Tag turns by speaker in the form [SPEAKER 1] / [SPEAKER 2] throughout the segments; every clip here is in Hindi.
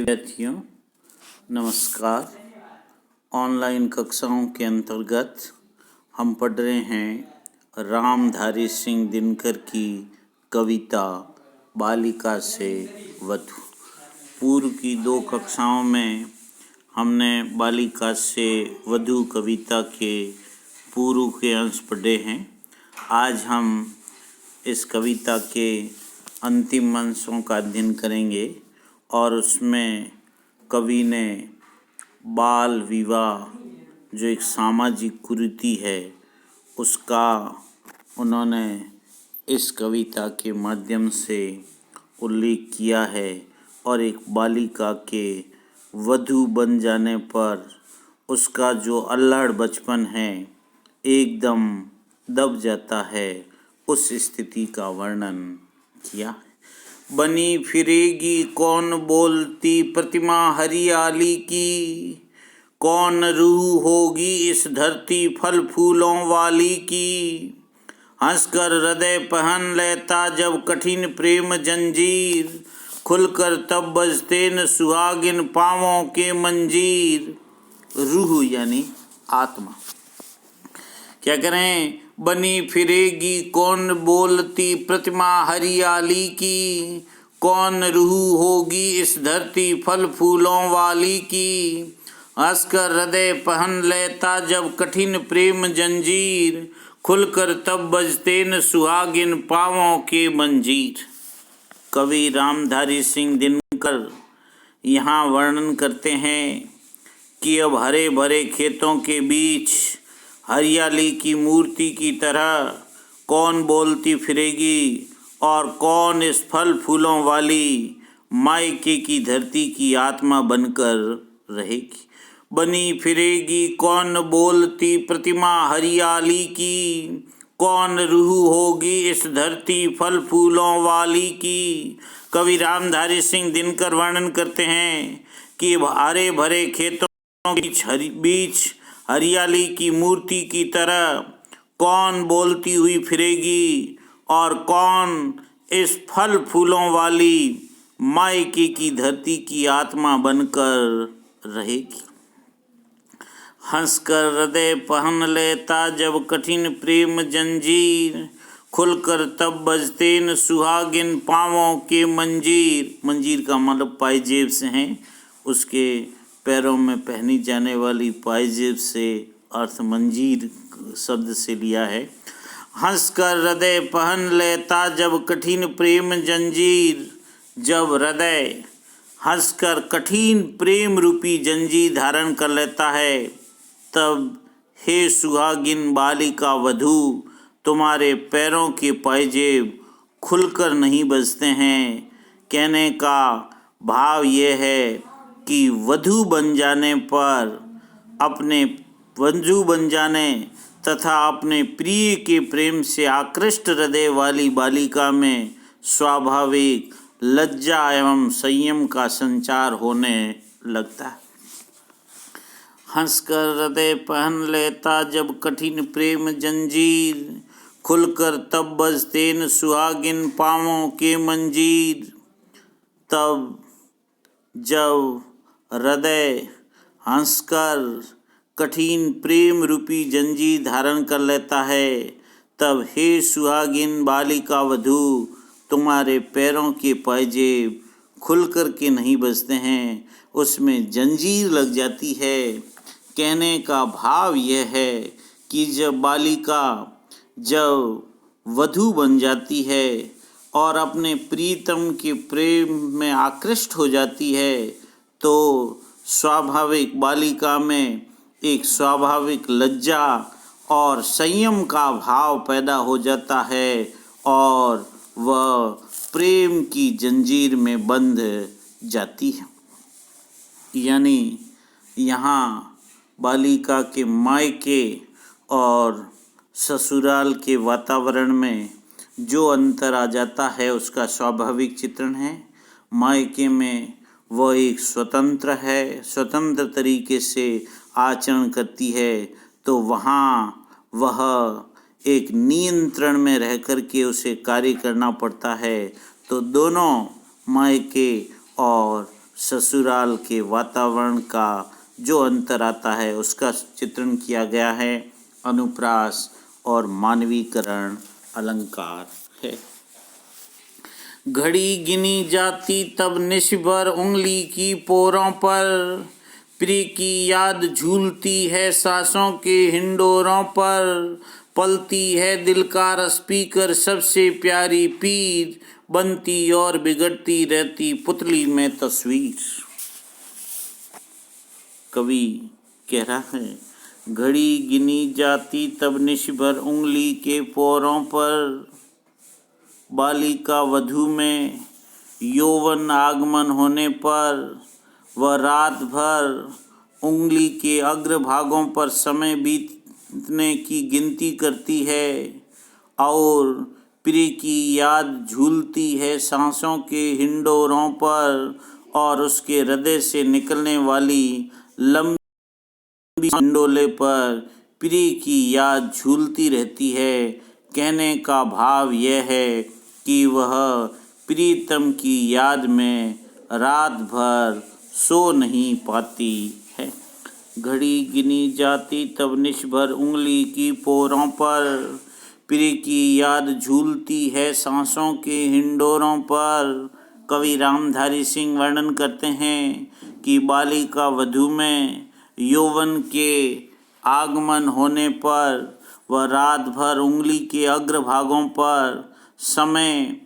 [SPEAKER 1] विद्यार्थियों नमस्कार। ऑनलाइन कक्षाओं के अंतर्गत हम पढ़ रहे हैं रामधारी सिंह दिनकर की कविता बालिका से वधू। पूर्व की 2 कक्षाओं में हमने बालिका से वधू कविता के पूर्व के अंश पढ़े हैं। आज हम इस कविता के अंतिम अंशों का अध्ययन करेंगे और उसमें कवि ने बाल विवाह जो एक सामाजिक कुरीति है उसका उन्होंने इस कविता के माध्यम से उल्लेख किया है और एक बालिका के वधू बन जाने पर उसका जो अल्लड़ बचपन है एकदम दब जाता है, उस स्थिति का वर्णन किया। बनी फिरेगी कौन बोलती प्रतिमा हरियाली की, कौन रूह होगी इस धरती फल फूलों वाली की। हंसकर हृदय पहन लेता जब कठिन प्रेम जंजीर, खुलकर तब बजते न सुहागिन पाँवों के मंजीर। रूह यानी आत्मा। क्या करें? बनी फिरेगी कौन बोलती प्रतिमा हरियाली की, कौन रूह होगी इस धरती फल फूलों वाली की। हंसकर हृदय पहन लेता जब कठिन प्रेम जंजीर, खुलकर तब बजते न सुहागिन पाँवों के मंजीर। कवि रामधारी सिंह दिनकर यहाँ वर्णन करते हैं कि अब हरे भरे खेतों के बीच हरियाली की मूर्ति की तरह कौन बोलती फिरेगी और कौन इस फल फूलों वाली मायके की धरती की आत्मा बनकर रहेगी। बनी फिरेगी कौन बोलती प्रतिमा हरियाली की, कौन रूह होगी इस धरती फल फूलों वाली की। कवि रामधारी सिंह दिनकर वर्णन करते हैं कि हरे भरे खेतों के बीच हरियाली की मूर्ति की तरह कौन बोलती हुई फिरेगी और कौन इस फल फूलों वाली मायके की धरती की आत्मा बनकर रहेगी। हंसकर हृदय पहन लेता जब कठिन प्रेम जंजीर, खुलकर तब बजते न सुहागिन पाँवों के मंजीर। मंजीर का मतलब पायजेब से हैं, उसके पैरों में पहनी जाने वाली पायजेब से अर्थ मंजीर शब्द से लिया है। हंसकर हृदय पहन लेता जब कठिन प्रेम जंजीर, जब हृदय हंसकर कठिन प्रेम रूपी जंजीर धारण कर लेता है तब हे सुहागिन बालिका वधू, तुम्हारे पैरों के पायजेब खुलकर नहीं बजते हैं। कहने का भाव यह है कि वधू बन जाने पर, अपने वधू बन जाने तथा अपने प्रिय के प्रेम से आकृष्ट हृदय वाली बालिका में स्वाभाविक लज्जा एवं संयम का संचार होने लगता है। हंसकर हृदय पहन लेता जब कठिन प्रेम जंजीर, खुलकर तब बजते न सुहागिन पाँवों के मंजीर। तब जब हृदय हंसकर कठिन प्रेम रूपी जंजीर धारण कर लेता है तब हे सुहागिन बालिका वधू, तुम्हारे पैरों के पायजेब खुल कर के नहीं बजते हैं, उसमें जंजीर लग जाती है। कहने का भाव यह है कि जब बालिका जब वधू बन जाती है और अपने प्रीतम के प्रेम में आकृष्ट हो जाती है तो स्वाभाविक बालिका में एक स्वाभाविक लज्जा और संयम का भाव पैदा हो जाता है और वह प्रेम की जंजीर में बंध जाती है। यानी यहाँ बालिका के मायके और ससुराल के वातावरण में जो अंतर आ जाता है उसका स्वाभाविक चित्रण है। मायके में वह एक स्वतंत्र है, स्वतंत्र तरीके से आचरण करती है, तो वहाँ वह एक नियंत्रण में रह कर के उसे कार्य करना पड़ता है। तो दोनों मायके और ससुराल के वातावरण का जो अंतर आता है उसका चित्रण किया गया है। अनुप्रास और मानवीकरण अलंकार है। घड़ी गिनी जाती तब निशिभर उंगली की पोरों पर, प्रिय की याद झूलती है सांसों के हिंडोरों पर, पलती है दिल का रस पीकर सबसे प्यारी पीर, बनती और बिगड़ती रहती पुतली में तस्वीर। कवि कह रहा है, घड़ी गिनी जाती तब निशिभर उंगली के पोरों पर, बालिका वधू में यौवन आगमन होने पर वह रात भर उंगली के अग्रभागों पर समय बीतने की गिनती करती है और प्रिय की याद झूलती है सांसों के हिंडोरों पर और उसके हृदय से निकलने वाली लंबी हिंडोले पर प्रिय की याद झूलती रहती है। कहने का भाव यह है कि वह प्रीतम की याद में रात भर सो नहीं पाती है। घड़ी गिनी जाती तब निशिभर उंगली की पोरों पर, प्रिय की याद झूलती है सांसों के हिंडोरों पर। कवि रामधारी सिंह वर्णन करते हैं कि बालिका वधू में यौवन के आगमन होने पर वह रात भर उंगली के अग्रभागों पर समय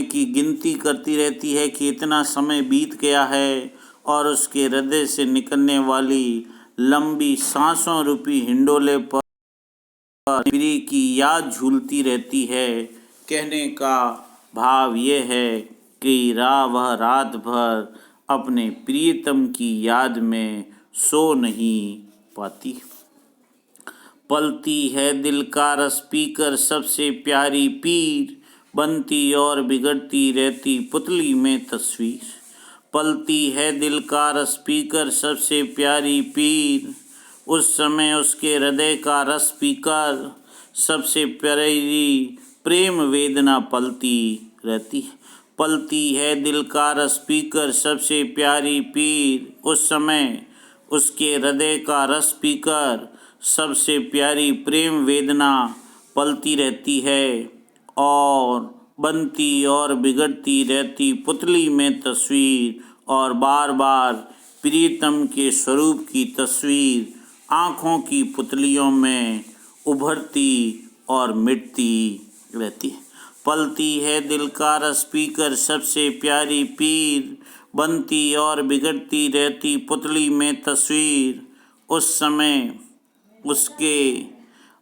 [SPEAKER 1] की गिनती करती रहती है कि इतना समय बीत गया है और उसके हृदय से निकलने वाली लंबी सांसों रूपी हिंडोले पर प्रिय की याद झूलती रहती है। कहने का भाव यह है कि वह रात भर अपने प्रियतम की याद में सो नहीं पाती। पलती है दिल का रस पीकर सबसे प्यारी पीर, बनती और बिगड़ती रहती पुतली में तस्वीर। पलती है दिल का रस पीकर सबसे प्यारी पीर, उस समय उसके हृदय का रस पीकर सबसे प्यारी प्रेम वेदना पलती रहती है। पलती है दिल का रस पीकर सबसे प्यारी पीर, उस समय उसके हृदय का रस पीकर सबसे प्यारी प्रेम वेदना पलती रहती है और बनती और बिगड़ती रहती पुतली में तस्वीर और बार बार प्रियतम के स्वरूप की तस्वीर आँखों की पुतलियों में उभरती और मिटती रहती है। पलती है दिल का रस पीकर सबसे प्यारी पीर, बनती और बिगड़ती रहती पुतली में तस्वीर, उस समय उसके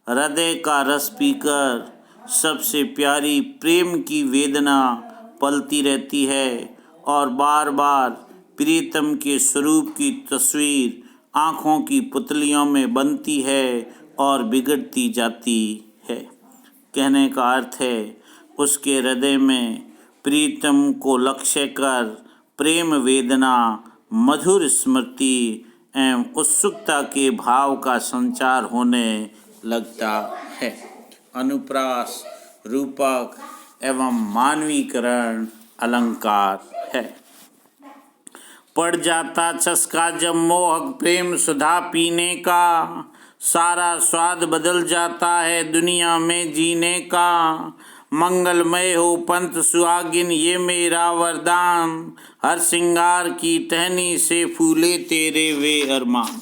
[SPEAKER 1] हृदय का रस पीकर सबसे प्यारी प्रेम की वेदना पलती रहती है और बार बार प्रीतम के स्वरूप की तस्वीर आँखों की पुतलियों में बनती है और बिगड़ती जाती है। कहने का अर्थ है उसके हृदय में प्रीतम को लक्ष्य कर प्रेम वेदना, मधुर स्मृति एवं उत्सुकता के भाव का संचार होने लगता है। अनुप्रास, रूपक एवं मानवीकरण अलंकार है। पड़ जाता चस्का जब मोहक प्रेम सुधा पीने का, सारा स्वाद बदल जाता है दुनिया में जीने का। मंगलमय हो पंथ सुहागिन ये मेरा वरदान, हर श्रृंगार की टहनी से फूले तेरे वे अरमान।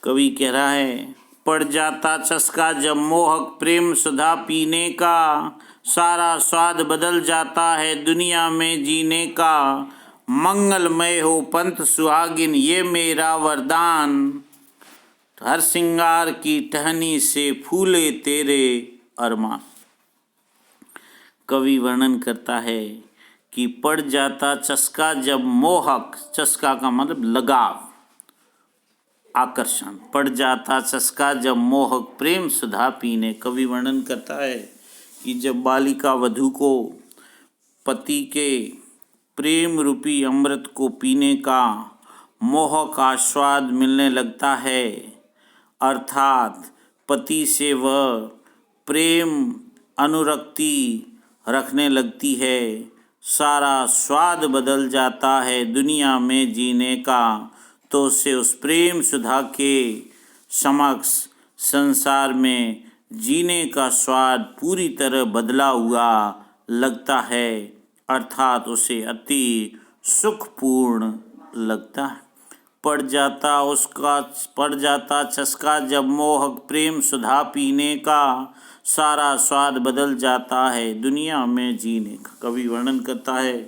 [SPEAKER 1] कवि कह रहा है, पड़ जाता चस्का जब मोहक प्रेम सुधा पीने का, सारा स्वाद बदल जाता है दुनिया में जीने का। मंगलमय हो पंथ सुहागिन ये मेरा वरदान, हर श्रृंगार की टहनी से फूले तेरे अरमान। कवि वर्णन करता है कि पड़ जाता चस्का जब मोहक, चस्का का मतलब लगाव, आकर्षण, पड़ जाता चस्का जब मोहक प्रेम सुधा पीने। कवि वर्णन करता है कि जब बालिका वधू को पति के प्रेम रूपी अमृत को पीने का मोहक आस्वाद मिलने लगता है, अर्थात पति से वह प्रेम अनुरक्ति रखने लगती है, सारा स्वाद बदल जाता है दुनिया में जीने का, तो उसे उस प्रेम सुधा के समक्ष संसार में जीने का स्वाद पूरी तरह बदला हुआ लगता है, अर्थात उसे अति सुखपूर्ण लगता है। पड़ जाता चस्का जब मोहक प्रेम सुधा पीने का, सारा स्वाद बदल जाता है दुनिया में जीने का। कवि वर्णन करता है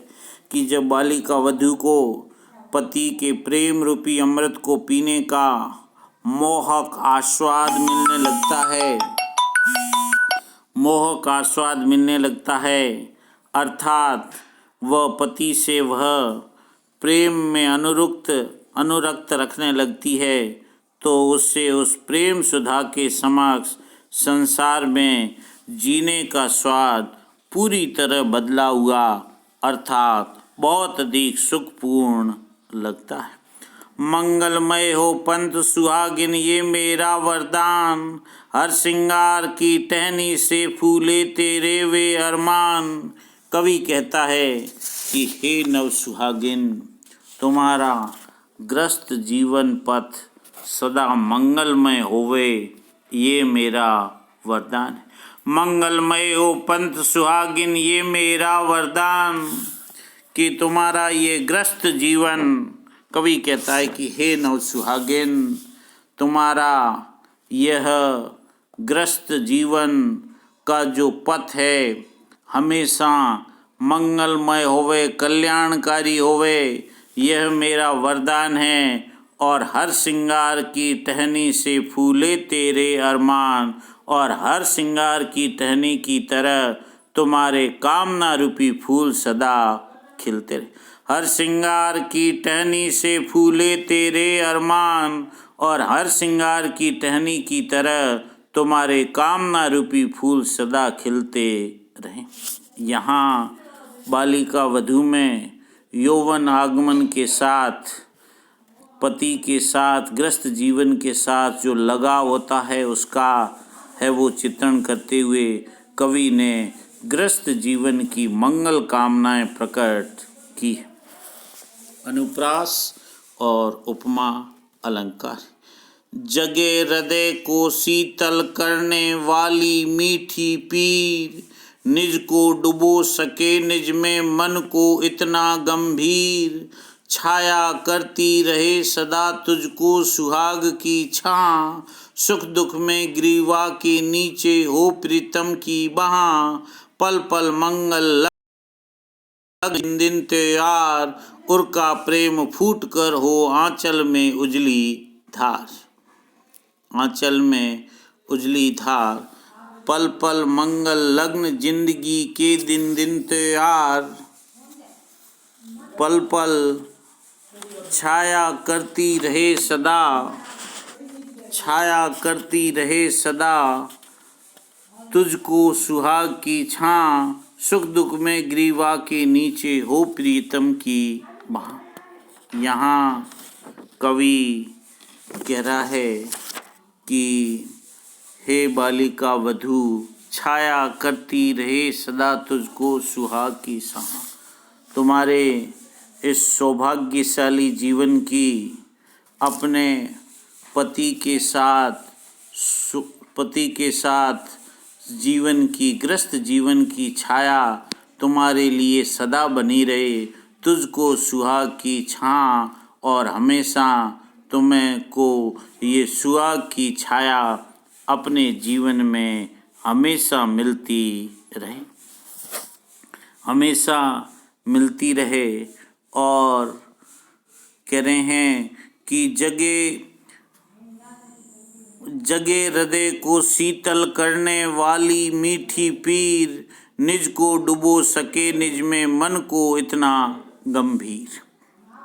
[SPEAKER 1] कि जब बालिका वधू को पति के प्रेम रूपी अमृत को पीने का मोहक आस्वाद मिलने लगता है, अर्थात वह पति से वह प्रेम में अनुरक्त रखने लगती है, तो उससे उस प्रेम सुधा के समक्ष संसार में जीने का स्वाद पूरी तरह बदला हुआ अर्थात बहुत अधिक सुखपूर्ण लगता है। मंगलमय हो पंथ सुहागिन ये मेरा वरदान, हर श्रृंगार की टहनी से फूले तेरे वे अरमान। कवि कहता है कि हे नव सुहागिन, तुम्हारा ग्रस्त जीवन पथ सदा मंगलमय होवे, ये मेरा वरदान है। मंगलमय हो पंथ सुहागिन ये मेरा वरदान, कि तुम्हारा ये ग्रस्त जीवन, कवि कहता है कि हे नव सुहागिन, तुम्हारा यह ग्रस्त जीवन का जो पथ है हमेशा मंगलमय होवे, कल्याणकारी होवे, यह मेरा वरदान है। और हर श्रृंगार की टहनी से फूले तेरे अरमान, और हर श्रृंगार की टहनी की तरह तुम्हारे कामना रूपी फूल सदा खिलते रहे। हर श्रृंगार की टहनी से फूले तेरे अरमान, और हर श्रृंगार की टहनी की तरह तुम्हारे कामना रूपी फूल सदा खिलते रहे। यहाँ बालिका वधू में यौवन आगमन के साथ, पति के साथ, ग्रस्त जीवन के साथ जो लगाव होता है उसका है वो चित्रण करते हुए कवि ने ग्रस्त जीवन की मंगल कामनाएं प्रकट की। अनुप्रास और उपमा अलंकार। जगे हृदय को शीतल करने वाली मीठी पीर, निज को डुबो सके निज में मन को इतना गंभीर, छाया करती रहे सदा तुझको सुहाग की छां, सुख दुख में ग्रीवा के नीचे हो प्रीतम की बहां, पल पल मंगल लग दिन त्योहार, उनका प्रेम फूट कर हो आंचल में उजली धार। आंचल में उजली धार, पल पल मंगल लग्न जिंदगी के दिन दिन त्योहार, पल पल छाया करती रहे सदा, छाया करती रहे सदा तुझको सुहाग की छां, सुख दुख में ग्रीवा के नीचे हो प्रीतम की बहां। यहाँ कवि कह रहा है कि हे बालिका वधू, छाया करती रहे सदा तुझको सुहाग की छां। तुम्हारे इस सौभाग्यशाली जीवन की अपने पति के साथ जीवन की, ग्रस्त जीवन की छाया तुम्हारे लिए सदा बनी रहे, तुझको सुहाग की छां, और हमेशा तुम्हें को ये सुहाग की छाया अपने जीवन में हमेशा मिलती रहे, हमेशा मिलती रहे। और कह रहे हैं कि जगे हृदय को शीतल करने वाली मीठी पीर, निज को डुबो सके निज में मन को इतना गंभीर।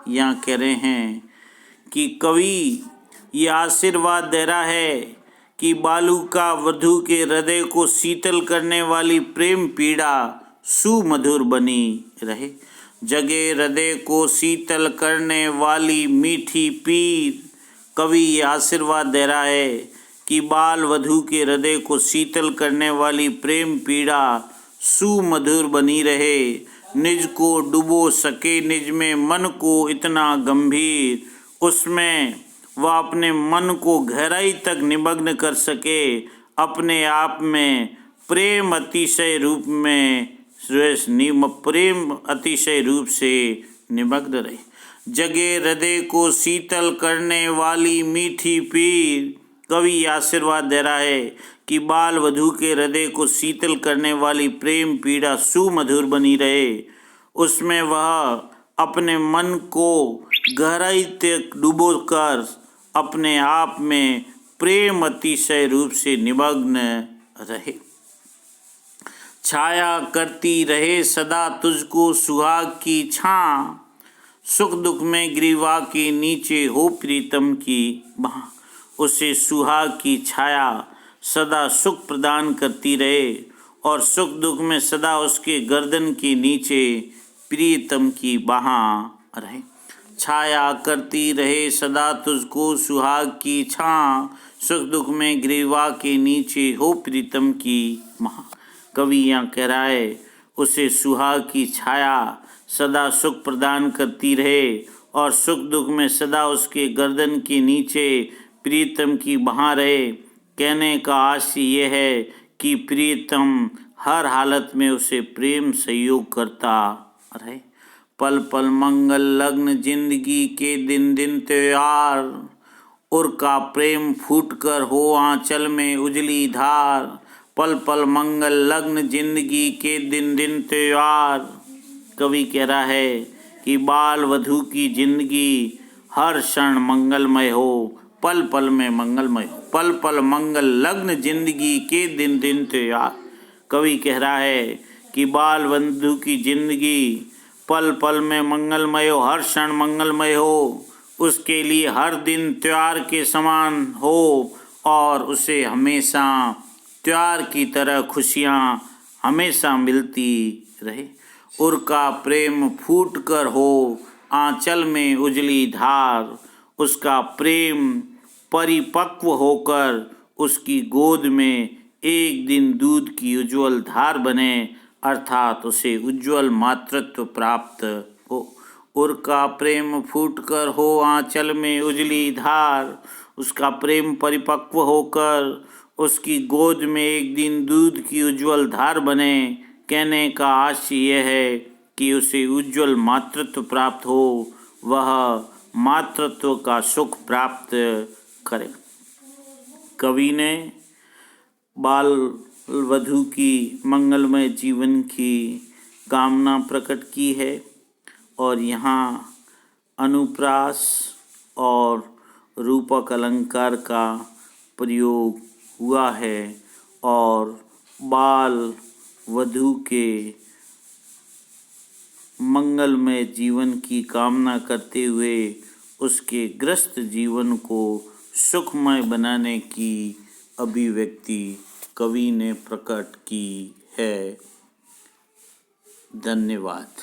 [SPEAKER 1] यहाँ कह रहे हैं कि कवि ये आशीर्वाद दे रहा है कि बालिका वधू के हृदय को शीतल करने वाली प्रेम पीड़ा सुमधुर बनी रहे। जगे हृदय को शीतल करने वाली मीठी पीर, कवि ये आशीर्वाद दे रहा है कि बाल वधू के हृदय को शीतल करने वाली प्रेम पीड़ा सुमधुर बनी रहे। निज को डुबो सके निज में मन को इतना गंभीर, उसमें वह अपने मन को गहराई तक निमग्न कर सके, अपने आप में प्रेम अतिशय रूप में प्रेम अतिशय रूप से निमग्न रहे। जगे हृदय को शीतल करने वाली मीठी पीर। कवि आशीर्वाद दे रहा है कि बाल वधू के हृदय को शीतल करने वाली प्रेम पीड़ा सुमधुर बनी रहे, उसमें वह अपने मन को गहराई तक डुबोकर अपने आप में प्रेम अतिशय रूप से निमग्न रहे। छाया करती रहे सदा तुझको सुहाग की छां, सुख दुख में ग्रीवा के नीचे हो प्रीतम की बाह। उसे सुहाग की छाया सदा सुख प्रदान करती रहे और सुख दुख में सदा उसके गर्दन के नीचे प्रीतम की बाह रहे। छाया करती रहे सदा तुझको सुहाग की छां, सुख दुख में ग्रीवा के नीचे हो प्रीतम की बाह। कवि यहाँ कह रहा है उसे सुहाग की छाया सदा सुख प्रदान करती रहे और सुख दुख में सदा उसके गर्दन के नीचे प्रीतम की बाह रहे। कहने का आशय यह है कि प्रीतम हर हालत में उसे प्रेम सहयोग करता रहे। पल पल मंगल लग्न जिंदगी के दिन दिन त्योहार, उर का प्रेम फूट कर हो आंचल में उजली धार। पल पल मंगल लग्न जिंदगी के दिन दिन त्योहार। कवि कह रहा है कि बाल वधू की जिंदगी हर क्षण मंगलमय हो, पल पल में मंगलमय हो। पल पल मंगल लग्न जिंदगी के दिन दिन त्योहार। कवि कह रहा है कि बाल वधू की जिंदगी पल पल में मंगलमय हो, हर क्षण मंगलमय हो, उसके लिए हर दिन त्योहार के समान हो और उसे हमेशा त्योहार की तरह खुशियाँ हमेशा मिलती रहे। उर का प्रेम फूट कर हो आंचल में उजली धार, उसका प्रेम परिपक्व होकर उसकी गोद में एक दिन दूध की उज्ज्वल धार बने, अर्थात उसे उज्ज्वल मातृत्व प्राप्त हो। उर का प्रेम फूट कर हो आंचल में उजली धार, उसका प्रेम परिपक्व होकर उसकी गोद में एक दिन दूध की उज्ज्वल धार बने। कहने का आशय यह है कि उसे उज्ज्वल मातृत्व प्राप्त हो, वह मातृत्व का सुख प्राप्त करे। कवि ने बाल वधू की मंगलमय जीवन की कामना प्रकट की है और यहाँ अनुप्रास और रूपक अलंकार का प्रयोग हुआ है और बाल वधू के मंगलमय जीवन की कामना करते हुए उसके ग्रस्त जीवन को सुखमय बनाने की अभिव्यक्ति कवि ने प्रकट की है। धन्यवाद।